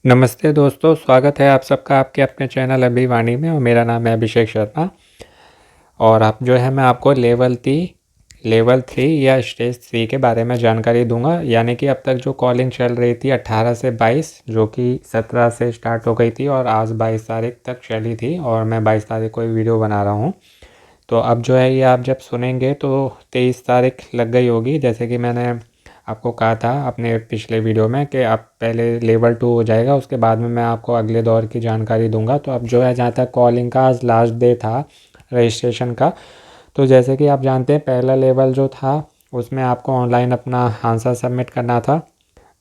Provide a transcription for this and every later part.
नमस्ते दोस्तों, स्वागत है आप सबका आपके अपने चैनल अभिवाणी में। और मेरा नाम है अभिषेक शर्मा। और आप जो है मैं आपको लेवल 3 या स्टेज 3 के बारे में जानकारी दूंगा। यानी कि अब तक जो कॉलिंग चल रही थी 18 से 22, जो कि 17 से स्टार्ट हो गई थी और आज 22 तारीख तक चली थी, और मैं 22 तारीख को वीडियो बना रहा हूँ। तो अब जो है ये आप जब सुनेंगे तो 23 तारीख लग गई होगी। जैसे कि मैंने आपको कहा था अपने पिछले वीडियो में कि आप पहले लेवल 2 हो जाएगा, उसके बाद में मैं आपको अगले दौर की जानकारी दूंगा। तो अब जो है जहाँ तक कॉलिंग का आज लास्ट डे था रजिस्ट्रेशन का, तो जैसे कि आप जानते हैं पहला लेवल जो था उसमें आपको ऑनलाइन अपना आंसर सबमिट करना था।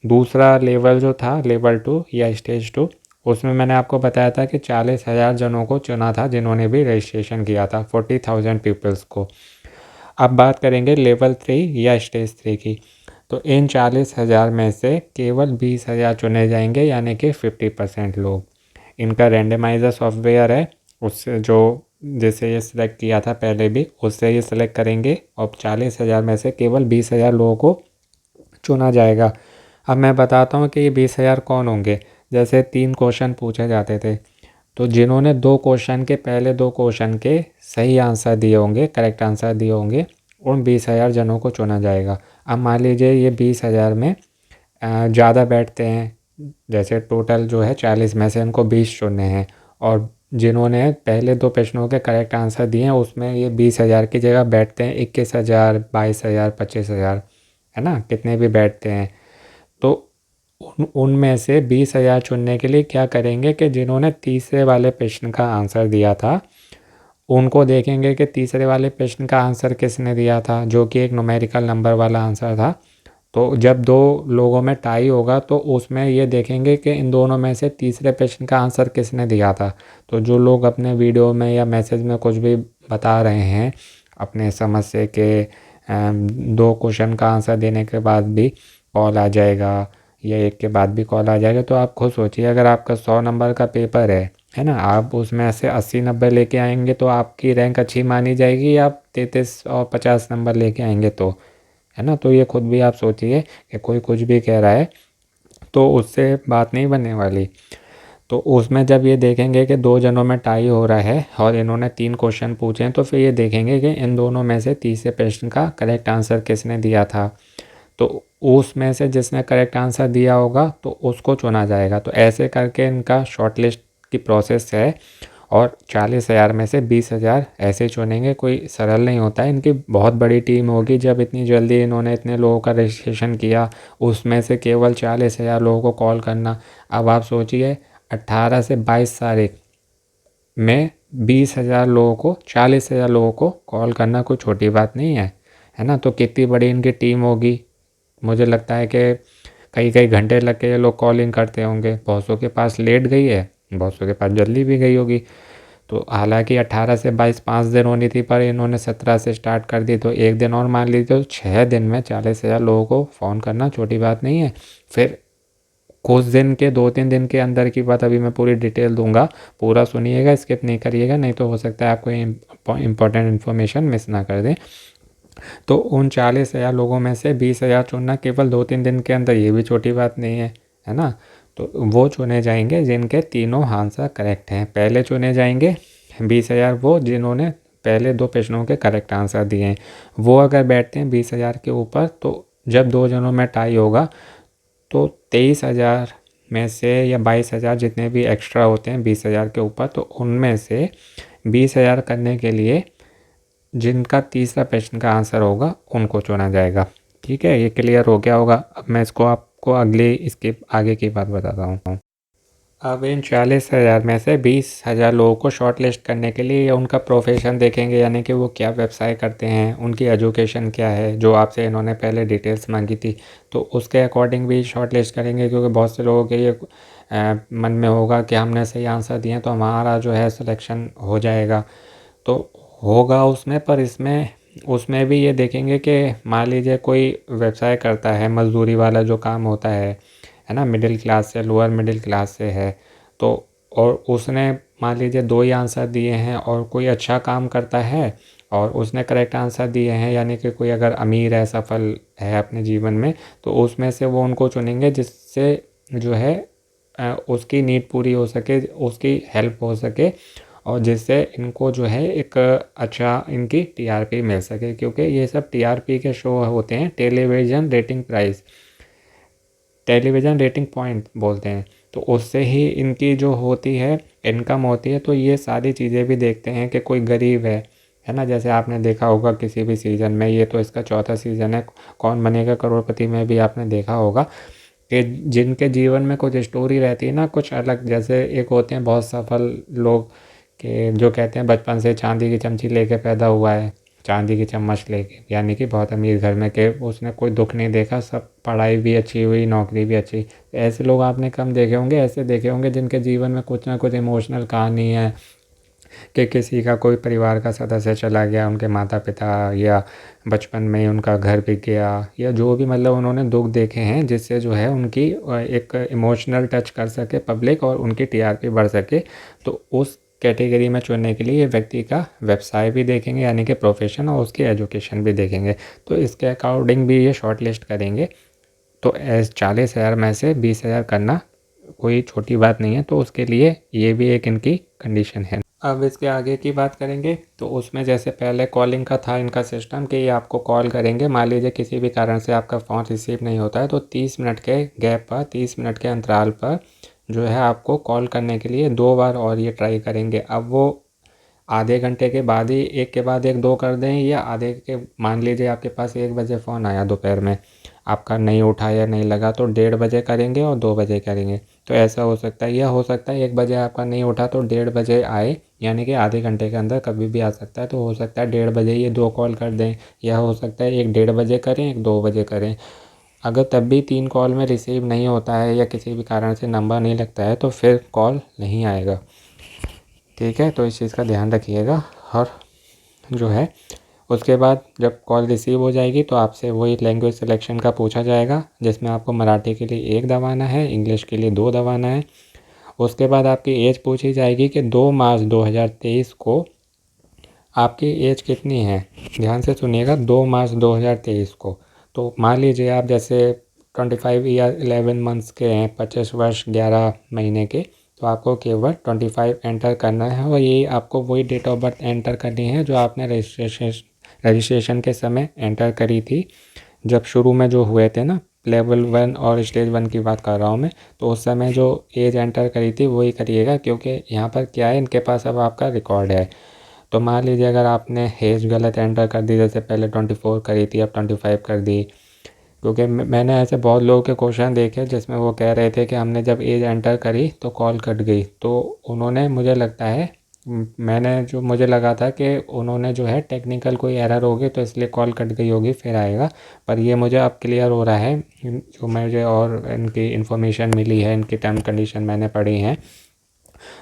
दूसरा लेवल जो था लेवल 2 या स्टेज 2, उसमें मैंने आपको बताया था कि 40,000 जनों को चुना था जिन्होंने भी रजिस्ट्रेशन किया था, 40,000 पीपल्स को। अब बात करेंगे लेवल 3 या स्टेज 3 की। तो इन 40,000 में से केवल 20,000 चुने जाएंगे, यानी कि 50% लोग। इनका रैंडमाइजर सॉफ्टवेयर है, उससे जो जिसे ये सिलेक्ट किया था पहले भी, उससे ये सिलेक्ट करेंगे और 40,000 में से केवल 20,000 लोगों को चुना जाएगा। अब मैं बताता हूँ कि ये 20,000 कौन होंगे। जैसे 3 क्वेश्चन पूछे जाते थे, तो जिन्होंने 2 क्वेश्चन के पहले 2 क्वेश्चन के सही आंसर दिए होंगे, करेक्ट आंसर दिए होंगे, उन 20,000 जनों को चुना जाएगा। अब मान लीजिए ये 20,000 में ज़्यादा बैठते हैं, जैसे टोटल जो है 40 में से इनको 20 चुनने हैं, और जिन्होंने पहले 2 प्रश्नों के करेक्ट आंसर दिए हैं उसमें ये 20,000 की जगह बैठते हैं 21,000, 22,000, 25,000, है ना, कितने भी बैठते हैं। तो उनमें से 20,000 चुनने के लिए क्या करेंगे कि जिन्होंने तीसरे वाले प्रश्न का आंसर दिया था उनको देखेंगे कि तीसरे वाले प्रश्न का आंसर किसने दिया था, जो कि एक न्यूमेरिकल नंबर वाला आंसर था। तो जब 2 लोगों में टाई होगा तो उसमें ये देखेंगे कि इन दोनों में से तीसरे प्रश्न का आंसर किसने दिया था। तो जो लोग अपने वीडियो में या मैसेज में कुछ भी बता रहे हैं अपने समझ से कि 2 क्वेश्चन का आंसर देने के बाद भी कॉल आ जाएगा या एक के बाद भी कॉल आ जाएगा, तो आप खुद सोचिए अगर आपका 100 नंबर का पेपर है ना, आप उसमें से 80-90 लेके आएंगे तो आपकी रैंक अच्छी मानी जाएगी, या आप 33 और 50 नंबर लेके आएंगे तो, है ना। तो ये खुद भी आप सोचिए कि कोई कुछ भी कह रहा है तो उससे बात नहीं बनने वाली। तो उसमें जब ये देखेंगे कि 2 जनों में टाई हो रहा है और इन्होंने 3 क्वेश्चन पूछे हैं, तो फिर ये देखेंगे कि इन दोनों में से तीसरे प्रश्न का करेक्ट आंसर किसने दिया था। तो उसमें से जिसने करेक्ट आंसर दिया होगा तो उसको चुना जाएगा। तो ऐसे करके इनका शॉर्ट लिस्ट की प्रोसेस है, और 40,000 में से 20,000 ऐसे चुनेंगे। कोई सरल नहीं होता है, इनकी बहुत बड़ी टीम होगी। जब इतनी जल्दी इन्होंने इतने लोगों का रजिस्ट्रेशन किया, उसमें से केवल 40,000 लोगों को कॉल करना। अब आप सोचिए 18 से 22 तारीख में 20,000 लोगों को, 40,000 लोगों को कॉल करना कोई छोटी बात नहीं है ना। तो कितनी बड़ी इनकी टीम होगी। मुझे लगता है कि कई कई घंटे लग के ये लोग कॉलिंग करते होंगे। बहुत सौ के पास लेट गई है, बहुत सौ के पास जल्दी भी गई होगी। तो हालांकि 18 से 22 5 दिन होनी थी, पर इन्होंने 17 से स्टार्ट कर दी, तो एक दिन और मान लीजिए तो 6 दिन में 40,000 लोगों को फ़ोन करना छोटी बात नहीं है। फिर कुछ दिन के 2-3 दिन के अंदर की बात, अभी मैं पूरी डिटेल दूंगा, पूरा सुनिएगा, स्किप नहीं करिएगा, नहीं तो हो सकता है आपको इम्पोर्टेंट इन्फॉर्मेशन मिस ना कर दें। तो उन 40,000 लोगों में से 20,000 चुनना केवल 2-3 दिन के अंदर, ये भी छोटी बात नहीं है ना। तो वो चुने जाएंगे जिनके तीनों आंसर करेक्ट हैं। पहले चुने जाएंगे 20,000 वो जिन्होंने पहले 2 प्रश्नों के करेक्ट आंसर दिए हैं। वो अगर बैठते हैं 20,000 के ऊपर, तो जब 2 जनों में टाई होगा तो 23,000 में से या 22,000 जितने भी एक्स्ट्रा होते हैं 20,000 के ऊपर, तो उनमें से 20,000 करने के लिए जिनका तीसरा प्रश्न का आंसर होगा उनको चुना जाएगा। ठीक है, ये क्लियर हो गया होगा। अब मैं इसको आपको अगले इसके आगे की बात बताता हूँ। अब इन 40,000 में से 20,000 लोगों को शॉर्ट लिस्ट करने के लिए उनका प्रोफेशन देखेंगे, यानी कि वो क्या व्यवसाय करते हैं, उनकी एजुकेशन क्या है, जो आपसे इन्होंने पहले डिटेल्स मांगी थी, तो उसके अकॉर्डिंग भी शॉर्ट लिस्ट करेंगे। क्योंकि बहुत से लोगों के ये मन में होगा कि हमने सही आंसर दिए तो हमारा जो है सिलेक्शन हो जाएगा, तो होगा उसमें। पर इसमें उसमें भी ये देखेंगे कि मान लीजिए कोई व्यवसाय करता है, मजदूरी वाला जो काम होता है ना, मिडिल क्लास से, लोअर मिडिल क्लास से है, तो और उसने मान लीजिए 2 ही आंसर दिए हैं, और कोई अच्छा काम करता है और उसने करेक्ट आंसर दिए हैं, यानी कि कोई अगर अमीर है, सफल है अपने जीवन में, तो उसमें से वो उनको चुनेंगे जिससे जो है उसकी नीड पूरी हो सके, उसकी हेल्प हो सके, और जिससे इनको जो है एक अच्छा इनकी टीआरपी मिल सके, क्योंकि ये सब टीआरपी के शो होते हैं, television rating price, television rating point बोलते हैं। तो उससे ही इनकी जो होती है इनकम होती है। तो ये सारी चीज़ें भी देखते हैं कि कोई गरीब है ना। जैसे आपने देखा होगा किसी भी सीज़न में, ये तो इसका चौथा सीज़न है, कौन बनेगा करोड़पति में भी आपने देखा होगा कि जिनके जीवन में कुछ स्टोरी रहती है ना, कुछ अलग। जैसे एक होते हैं बहुत सफल लोग कि जो कहते हैं बचपन से चांदी की चमची लेके पैदा हुआ है, चांदी की चम्मच लेके, यानी कि बहुत अमीर घर में, के उसने कोई दुख नहीं देखा, सब पढ़ाई भी अच्छी हुई, नौकरी भी अच्छी। ऐसे लोग आपने कम देखे होंगे, ऐसे देखे होंगे जिनके जीवन में कुछ ना कुछ इमोशनल कहानी है कि किसी का कोई परिवार का सदस्य चला गया, उनके माता पिता, या बचपन में ही उनका घर बिक गया, या जो भी मतलब उन्होंने दुख देखे हैं जिससे जो है उनकी एक इमोशनल टच कर सके पब्लिक और उनकी टीआरपी बढ़ सके। तो उस कैटेगरी में चुनने के लिए ये व्यक्ति का व्यवसाय भी देखेंगे, यानी कि प्रोफेशन, और उसकी एजुकेशन भी देखेंगे। तो इसके अकॉर्डिंग भी ये शॉर्ट लिस्ट करेंगे। तो 40,000 में से 20,000 करना कोई छोटी बात नहीं है। तो उसके लिए ये भी एक इनकी कंडीशन है। अब इसके आगे की बात करेंगे तो उसमें जैसे पहले कॉलिंग का था इनका सिस्टम कि ये आपको कॉल करेंगे, मान लीजिए किसी भी कारण से आपका फ़ोन रिसीव नहीं होता है तो 30 मिनट के गैप पर, 30 मिनट के अंतराल पर जो है आपको कॉल करने के लिए 2 बार और ये ट्राई करेंगे। अब वो आधे घंटे के बाद ही एक के बाद एक 2 कर दें, या आधे के, मान लीजिए आपके पास 1 बजे फ़ोन आया दोपहर में, आपका नहीं उठाया, नहीं लगा, तो 1:30 बजे करेंगे और 2 बजे करेंगे। तो ऐसा हो सकता है, या हो सकता है 1 बजे आपका नहीं उठा तो 1:30 बजे आए, यानी कि आधे घंटे के अंदर कभी भी आ सकता है। तो हो सकता है 1:30 बजे ये 2 कॉल कर दें, या हो सकता है एक 1:30 बजे करें, एक 2 बजे करें। अगर तब भी 3 कॉल में रिसीव नहीं होता है या किसी भी कारण से नंबर नहीं लगता है तो फिर कॉल नहीं आएगा। ठीक है, तो इस चीज़ का ध्यान रखिएगा। और जो है उसके बाद जब कॉल रिसीव हो जाएगी तो आपसे वही लैंग्वेज सिलेक्शन का पूछा जाएगा, जिसमें आपको मराठी के लिए 1 दबाना है, इंग्लिश के लिए 2 दबाना है। उसके बाद आपकी एज पूछी जाएगी कि 2 मार्च 2023 को आपकी एज कितनी है। ध्यान से सुनिएगा, 2 मार्च 2023 को। तो मान लीजिए आप जैसे 25 ईयर 11 मंथ्स के हैं, 25 वर्ष 11 महीने के, तो आपको केवल 25 एंटर करना है, और ये आपको वही डेट ऑफ बर्थ एंटर करनी है जो आपने रजिस्ट्रेशन के समय एंटर करी थी। जब शुरू में जो हुए थे ना, लेवल 1 और स्टेज 1 की बात कर रहा हूँ मैं, तो उस समय जो एज एंटर करी थी वही करिएगा, क्योंकि यहाँ पर क्या है, इनके पास अब आपका रिकॉर्ड है। तो मान लीजिए अगर आपने एज गलत एंटर कर दी, जैसे पहले 24 करी थी अब 25 कर दी, क्योंकि मैंने ऐसे बहुत लोगों के क्वेश्चन देखे जिसमें वो कह रहे थे कि हमने जब एज एंटर करी तो कॉल कट गई। तो उन्होंने, मुझे लगता है, मैंने जो मुझे लगा था कि उन्होंने जो है टेक्निकल कोई एरर होगी तो इसलिए कॉल कट गई होगी, फिर आएगा। पर ये मुझे अब क्लियर हो रहा है, जो मुझे और इनकी इन्फॉर्मेशन मिली है, इनकी टर्म कंडीशन मैंने पढ़ी हैं,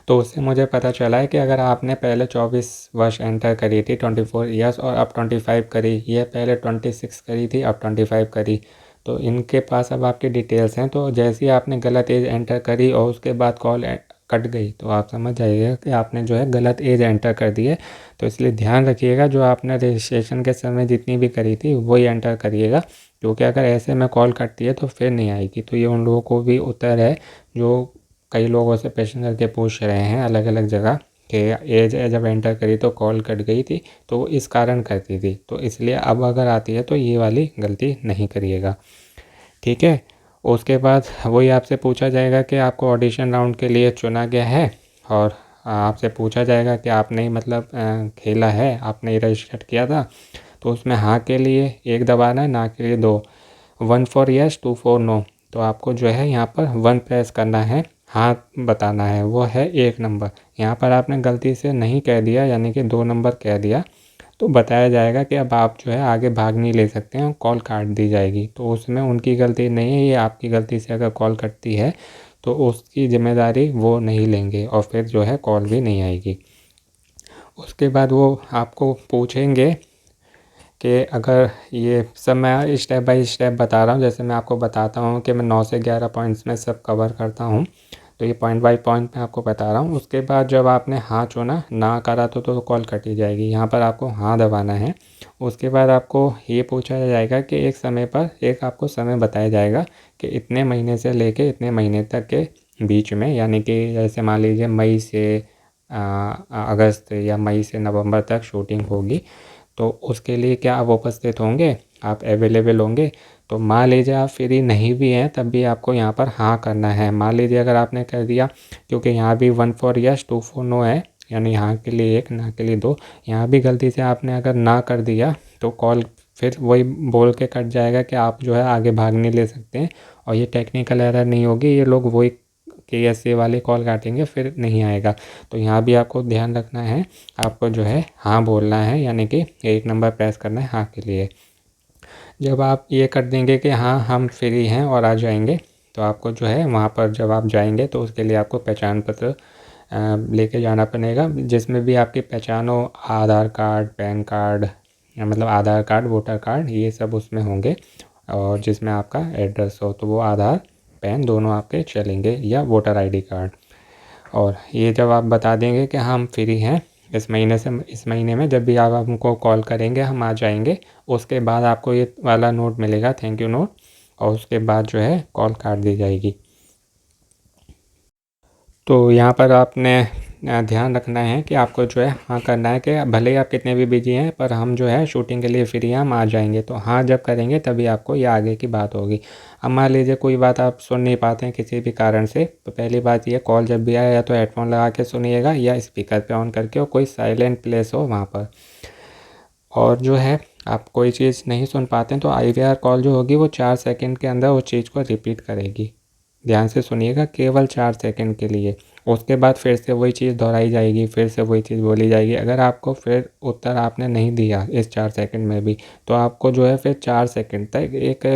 तो उससे मुझे पता चला है कि अगर आपने पहले 24 वर्ष एंटर करी थी, 24 ईयर्स, और अब 25 करी, ये पहले 26 करी थी अब 25 करी, तो इनके पास अब आपकी डिटेल्स हैं। तो जैसे ही आपने गलत एज एंटर करी और उसके बाद कॉल कट गई तो आप समझ जाइएगा कि आपने जो है गलत एज एंटर कर दी है। तो इसलिए ध्यान रखिएगा, जो आपने रजिस्ट्रेशन के समय जितनी भी करी थी वही एंटर करिएगा, क्योंकि अगर ऐसे में कॉल कटती है तो फिर नहीं आएगी। तो ये उन लोगों को भी उत्तर है जो कई लोगों से प्रश्न करके पूछ रहे हैं अलग अलग जगह कि एज जब एंटर करी तो कॉल कट गई थी, तो इस कारण करती थी। तो इसलिए अब अगर आती है तो ये वाली गलती नहीं करिएगा। ठीक है, उसके बाद वही आपसे पूछा जाएगा कि आपको ऑडिशन राउंड के लिए चुना गया है, और आपसे पूछा जाएगा कि आपने ही मतलब खेला है, आपने ही रजिस्टर किया था। तो उसमें हाँ के लिए 1 दबाना है, ना के लिए 2, 1 फॉर यस, 2 फॉर नो। तो आपको जो है यहाँ पर 1 प्रेस करना है, हाँ बताना है, वो है 1 नंबर। यहाँ पर आपने गलती से नहीं कह दिया, यानी कि 2 नंबर कह दिया, तो बताया जाएगा कि अब आप जो है आगे भाग नहीं ले सकते हैं और कॉल काट दी जाएगी। तो उसमें उनकी गलती नहीं है, ये आपकी गलती से अगर कॉल कटती है तो उसकी ज़िम्मेदारी वो नहीं लेंगे, और फिर जो है कॉल भी नहीं आएगी। उसके बाद वो आपको पूछेंगे कि अगर, ये सब मैं स्टेप बाय स्टेप बता रहा हूँ, जैसे मैं आपको बताता हूँ कि मैं 9 से 11 पॉइंट्स में सब कवर करता हूँ। तो ये पॉइंट बाय पॉइंट मैं आपको बता रहा हूँ। उसके बाद जब आपने हाँ चुना, ना करा तो कॉल कटी जाएगी। यहाँ पर आपको हाँ दबाना है। उसके बाद आपको ये पूछा जाएगा कि एक समय पर एक आपको समय बताया जाएगा कि इतने महीने से लेके इतने महीने तक के बीच में, यानी कि जैसे मान लीजिए मई से अगस्त या मई से नवंबर तक शूटिंग होगी, तो उसके लिए क्या आप उपस्थित होंगे, आप अवेलेबल होंगे। तो मान लीजिए आप फ्री नहीं भी हैं तब भी आपको यहाँ पर हाँ करना है। मान लीजिए अगर आपने कर दिया, क्योंकि यहाँ भी 1 फॉर यस 2 फॉर नो है, यानी हाँ के लिए 1, ना के लिए 2। यहाँ भी गलती से आपने अगर ना कर दिया तो कॉल फिर वही बोल के कट जाएगा कि आप जो है आगे भाग नहीं ले सकते हैं। और ये टेक्निकल एरर नहीं होगी, ये लोग वही KSA वाली कॉल काटेंगे, फिर नहीं आएगा। तो यहाँ भी आपको ध्यान रखना है, आपको जो है हाँ बोलना है, यानी कि 1 नंबर प्रेस करना है हाँ के लिए। जब आप ये कर देंगे कि हाँ हम फ्री हैं और आ जाएंगे, तो आपको जो है वहाँ पर जब आप जाएंगे तो उसके लिए आपको पहचान पत्र लेके जाना पड़ेगा, जिसमें भी आपकी पहचान हो, आधार कार्ड, पैन कार्ड, मतलब आधार कार्ड, वोटर कार्ड, ये सब उसमें होंगे। और जिसमें आपका एड्रेस हो तो वो आधार पैन दोनों आपके चलेंगे, या वोटर ID कार्ड। और ये जब आप बता देंगे कि हम फ्री हैं इस महीने से इस महीने में, जब भी आप हमको कॉल करेंगे हम आ जाएंगे, उसके बाद आपको ये वाला नोट मिलेगा, थैंक यू नोट, और उसके बाद जो है कॉल काट दी जाएगी। तो यहाँ पर आपने ध्यान रखना है कि आपको जो है हाँ करना है कि भले ही आप कितने भी बिजी हैं, पर हम जो है शूटिंग के लिए फ्री हैं, हम आ जाएंगे। तो हाँ जब करेंगे तभी आपको ये आगे की बात होगी। अब मान लीजिए कोई बात आप सुन नहीं पाते हैं किसी भी कारण से, तो पहली बात ये, कॉल जब भी आए या तो हेडफोन लगा के सुनिएगा या स्पीकर पे ऑन करके, और कोई साइलेंट प्लेस हो वहाँ पर। और जो है आप कोई चीज़ नहीं सुन पाते हैं तो IVR कॉल जो होगी वो 4 सेकंड के अंदर वो चीज़ को रिपीट करेगी। ध्यान से सुनिएगा, केवल 4 सेकंड के लिए। उसके बाद फिर से वही चीज़ दोहराई जाएगी, फिर से वही चीज़ बोली जाएगी। अगर आपको फिर उत्तर आपने नहीं दिया इस 4 सेकंड में भी, तो आपको जो है फिर 4 सेकंड तक एक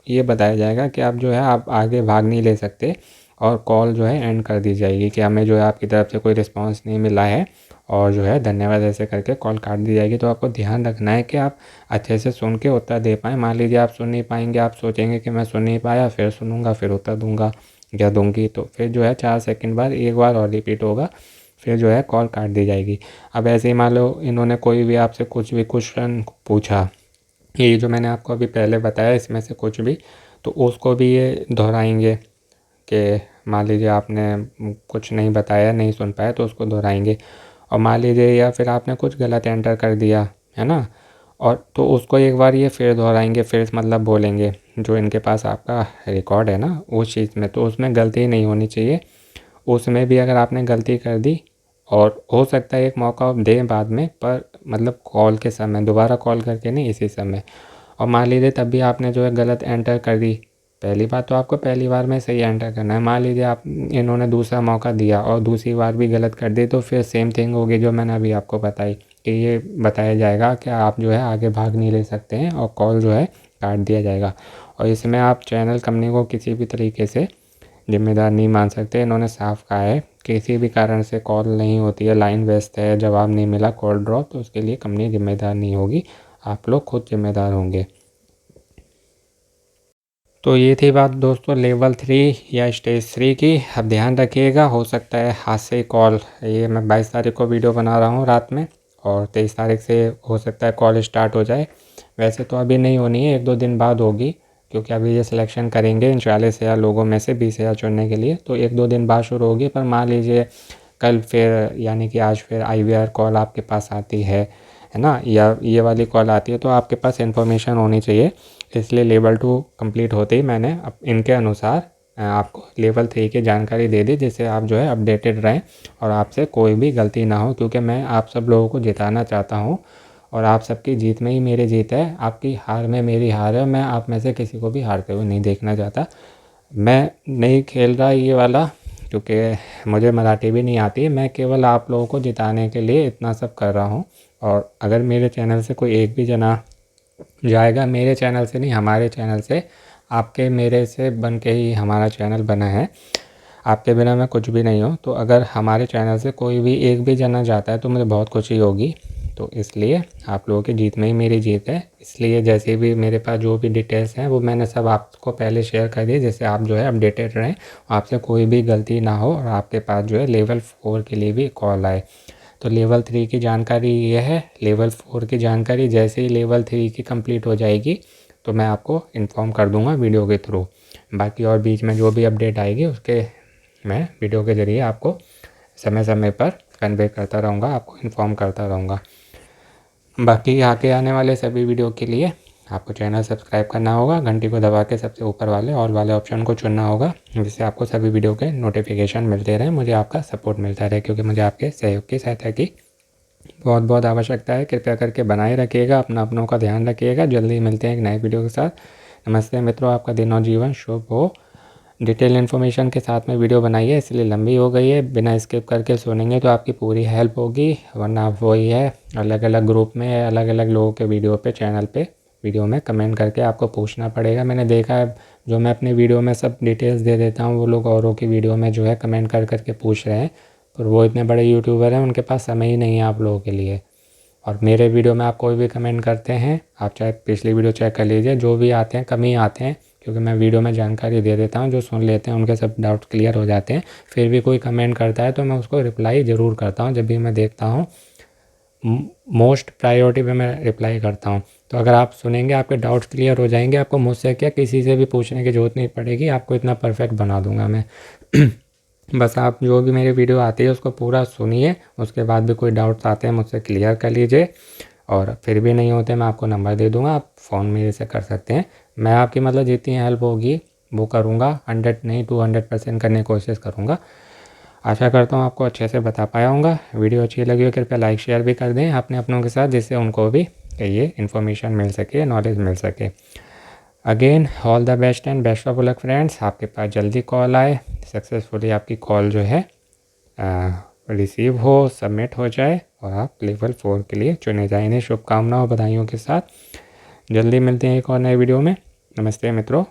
ये बताया जाएगा कि आप जो है आप आगे भाग नहीं ले सकते, और कॉल जो है एंड कर दी जाएगी कि हमें जो है आपकी तरफ से कोई रिस्पॉन्स नहीं मिला है, और जो है धन्यवाद ऐसे करके कॉल काट दी जाएगी। तो आपको ध्यान रखना है कि आप अच्छे से सुन के उत्तर दे पाएँ। मान लीजिए आप सुन नहीं पाएंगे, आप सोचेंगे कि मैं सुन नहीं पाया, फिर सुनूंगा, फिर उत्तर दूंगा या दूंगी, तो फिर जो है 4 सेकंड बाद एक बार और रिपीट होगा, फिर जो है कॉल काट दी जाएगी। अब ऐसे ही मान लो इन्होंने कोई भी आपसे कुछ भी क्वेश्चन पूछा, ये जो मैंने आपको अभी पहले बताया इसमें से कुछ भी, तो उसको भी ये दोहराएंगे कि मान लीजिए आपने कुछ नहीं बताया, नहीं सुन पाया, तो उसको दोहराएंगे। और मान लीजिए या फिर आपने कुछ गलत एंटर कर दिया है ना, और तो उसको एक बार ये फिर दोहराएंगे, फिर मतलब बोलेंगे जो इनके पास आपका रिकॉर्ड है ना उस चीज़ में, तो उसमें गलती नहीं होनी चाहिए। उसमें भी अगर आपने गलती कर दी, और हो सकता है एक मौका दें बाद में, पर मतलब कॉल के समय दोबारा कॉल करके नहीं, इसी समय। और मान लीजिए तब भी आपने जो है गलत एंटर कर दी, पहली बात तो आपको पहली बार में सही एंटर करना है। मान लीजिए आप इन्होंने दूसरा मौका दिया और दूसरी बार भी गलत कर दी, तो फिर सेम थिंग होगी जो मैंने अभी आपको बताई, कि ये बताया जाएगा कि आप जो है आगे भाग नहीं ले सकते हैं, और कॉल जो है काट दिया जाएगा। और इसमें आप चैनल कंपनी को किसी भी तरीके से जिम्मेदार नहीं मान सकते। इन्होंने साफ कहा है किसी भी कारण से कॉल नहीं होती है, लाइन व्यस्त है, जवाब नहीं मिला, कॉल ड्रॉप, तो उसके लिए कंपनी जिम्मेदार नहीं होगी, आप लोग खुद जिम्मेदार होंगे। तो ये थी बात दोस्तों लेवल 3 या स्टेज 3 की। अब ध्यान रखिएगा, हो सकता है हाथ से कॉल, ये मैं 22 तारीख को वीडियो बना रहा हूँ रात में, और 23 तारीख से हो सकता है कॉल स्टार्ट हो जाए। वैसे तो अभी नहीं होनी है, 1-2 दिन बाद होगी, क्योंकि अभी ये सिलेक्शन करेंगे इन 40,000 लोगों में से 20,000 चुनने के लिए, तो 1-2 दिन बाद शुरू होगी। पर मान लीजिए कल फिर, यानी कि आज फिर IVR कॉल आपके पास आती है ना, या ये वाली कॉल आती है, तो आपके पास इन्फॉर्मेशन होनी चाहिए। इसलिए लेवल 2 कंप्लीट होते ही मैंने इनके अनुसार आपको लेवल 3 की जानकारी दे दी, जिससे आप जो है अपडेटेड रहें और आपसे कोई भी गलती ना हो, क्योंकि मैं आप सब लोगों को जिताना चाहता हूँ, और आप सबकी जीत में ही मेरी जीत है, आपकी हार में मेरी हार है। मैं आप में से किसी को भी हारते हुए नहीं देखना चाहता। मैं नहीं खेल रहा ये वाला, क्योंकि मुझे मराठी भी नहीं आती है, मैं केवल आप लोगों को जिताने के लिए इतना सब कर रहा हूँ। और अगर मेरे चैनल से कोई एक भी जना जाएगा, मेरे चैनल से नहीं, हमारे चैनल से, आपके मेरे से बन के ही हमारा चैनल बना है, आपके बिना मैं कुछ भी नहीं हूँ। तो अगर हमारे चैनल से कोई भी एक भी जना जाता है तो मुझे बहुत खुशी होगी। तो इसलिए आप लोगों की जीत में ही मेरी जीत है। इसलिए जैसे भी मेरे पास जो भी डिटेल्स हैं वो मैंने सब आपको पहले शेयर कर दी, जिससे आप जो है अपडेटेड रहें, आपसे कोई भी गलती ना हो और आपके पास जो है लेवल 4 के लिए भी कॉल आए। तो लेवल 3 की जानकारी ये है। लेवल 4 की जानकारी जैसे ही लेवल 3 की कंप्लीट हो जाएगी तो मैं आपको इन्फॉर्म कर दूंगा वीडियो के थ्रू। बाकी और बीच में जो भी अपडेट आएगी उसके मैं वीडियो के ज़रिए आपको समय समय पर कन्वे करता रहूँगा, आपको इन्फॉर्म करता रहूँगा। बाकी आगे आने वाले सभी वीडियो के लिए आपको चैनल सब्सक्राइब करना होगा, घंटी को दबा के सबसे ऊपर वाले ऑल वाले ऑप्शन को चुनना होगा, जिससे आपको सभी वीडियो के नोटिफिकेशन मिलते रहें, मुझे आपका सपोर्ट मिलता रहे, क्योंकि मुझे आपके सहयोग की सहायता की बहुत बहुत आवश्यकता है। कृपया करके बनाए रखिएगा, अपनों का ध्यान रखिएगा। जल्दी मिलते हैं एक नए वीडियो के साथ। नमस्ते मित्रों, आपका दिन और जीवन शुभ हो। डिटेल इन्फॉर्मेशन के साथ में वीडियो बनाई है, इसलिए लंबी हो गई है। बिना स्किप करके सुनेंगे तो आपकी पूरी हेल्प होगी, वरना आप वही है अलग अलग ग्रुप में अलग अलग लोगों के वीडियो पे चैनल पे वीडियो में कमेंट करके आपको पूछना पड़ेगा। मैंने देखा है जो मैं अपनी वीडियो में सब डिटेल्स दे देता हूँ, वो लोग औरों की वीडियो में जो है कमेंट कर करके पूछ रहे हैं, पर वो इतने बड़े यूट्यूबर हैं, उनके पास समय ही नहीं है आप लोगों के लिए। और मेरे वीडियो में आप कोई भी कमेंट करते हैं, आप चाहे पिछली वीडियो चेक कर लीजिए, जो भी आते हैं कम ही आते हैं, क्योंकि मैं वीडियो में जानकारी दे देता हूँ, जो सुन लेते हैं उनके सब डाउट क्लियर हो जाते हैं। फिर भी कोई कमेंट करता है तो मैं उसको रिप्लाई ज़रूर करता हूँ, जब भी मैं देखता हूँ मोस्ट प्रायोरिटी पे मैं रिप्लाई करता हूँ। तो अगर आप सुनेंगे आपके डाउट्स क्लियर हो जाएंगे, आपको मुझसे क्या किसी से भी पूछने की ज़रूरत नहीं पड़ेगी, आपको इतना परफेक्ट बना दूंगा मैं। बस आप जो भी मेरी वीडियो आती है उसको पूरा सुनिए, उसके बाद भी कोई डाउट्स आते हैं मुझसे क्लियर कर लीजिए, और फिर भी नहीं होते मैं आपको नंबर दे दूँगा, आप फ़ोन मेरे से कर सकते हैं। मैं आपकी मतलब जितनी हेल्प होगी वो करूँगा, 100 नहीं 200% करने की कोशिश करूँगा। आशा करता हूँ आपको अच्छे से बता पाया हूँगा। वीडियो अच्छी लगी हो कृपया लाइक शेयर भी कर दें अपनों के साथ, जिससे उनको भी ये इन्फॉर्मेशन मिल सके, नॉलेज मिल सके। Again all the best and best of luck friends. आपके पास जल्दी कॉल आए, सक्सेसफुली आपकी कॉल जो है रिसीव हो, सबमिट हो जाए और आप लेवल 4 के लिए चुने जाए। इन्हें शुभकामनाओं बधाइयों के साथ जल्दी मिलते हैं एक और नए वीडियो में। नमस्ते मित्रों।